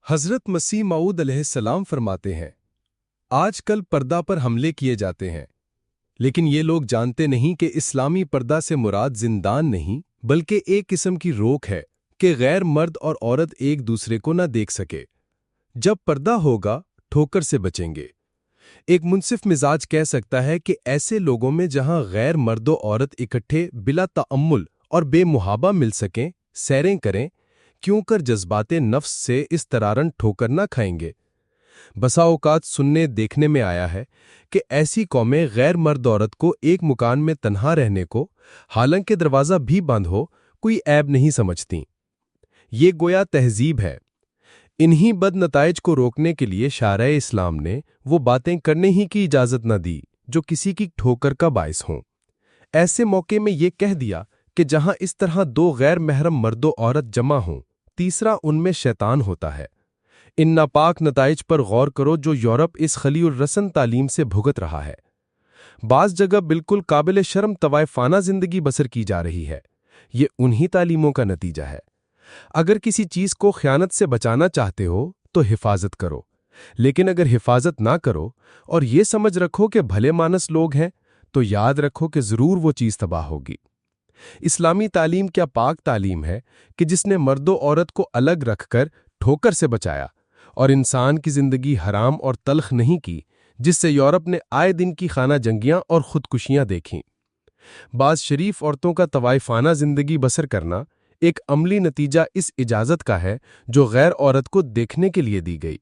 हज़रत मसीह मऊद अलैहिस्सलाम फरमाते हैं, आजकल पर्दा पर हमले किए जाते हैं, लेकिन ये लोग जानते नहीं कि इस्लामी पर्दा से मुराद जिंदान नहीं बल्कि एक किस्म की रोक है कि गैर मर्द और औरत एक दूसरे को न देख सके। जब पर्दा होगा ठोकर से बचेंगे। एक मुनसिफ मिजाज कह सकता है कि ऐसे लोगों में जहां गैर मर्द और औरत इकट्ठे बिला तअम्मुल और बेमुहाबा मिल सकें, सैरें करें, क्यों कर जज्बाते नफ्स से इस तरारन ठोकर न खाएंगे। बसा औकात सुनने देखने में आया है कि ऐसी कौमें गैर मर्द औरत को एक मुकान में तन्हा रहने को, हालांकि दरवाज़ा भी बंद हो, कोई ऐब नहीं समझती। ये गोया तहजीब है। इन्हीं बदनताइज को रोकने के लिए शारए इस्लाम ने वो बातें करने ही की इजाज़त न दी जो किसी की ठोकर का बायस हों। ऐसे मौके में ये कह दिया कि जहां इस तरह दो गैर महरम मर्दो औरत जमा हों, तीसरा उनमें शैतान होता है। इन नापाक नताइज पर गौर करो जो यूरोप इस खलीउर रसन तालीम से भुगत रहा है। बाज़ जगह बिल्कुल काबिल शर्म तवायफाना जिंदगी बसर की जा रही है। ये उन्हीं तालीमों का नतीजा है। अगर किसी चीज को खयानत से बचाना चाहते हो तो हिफाजत करो, लेकिन अगर हिफाजत ना करो और ये समझ रखो कि भले मानस लोग हैं, तो याद रखो कि जरूर वो चीज तबाह होगी। इस्लामी तालीम क्या पाक तालीम है कि जिसने मर्दो औरत को अलग रखकर ठोकर से बचाया और इंसान की जिंदगी हराम और तल्ख नहीं की, जिससे यूरोप ने आए दिन की खाना जंगियां और खुदकुशियां देखीं। बाज शरीफ औरतों का तवाइफाना जिंदगी बसर करना एक अमली नतीजा इस इजाजत का है जो गैर औरत को देखने के लिए दी गई।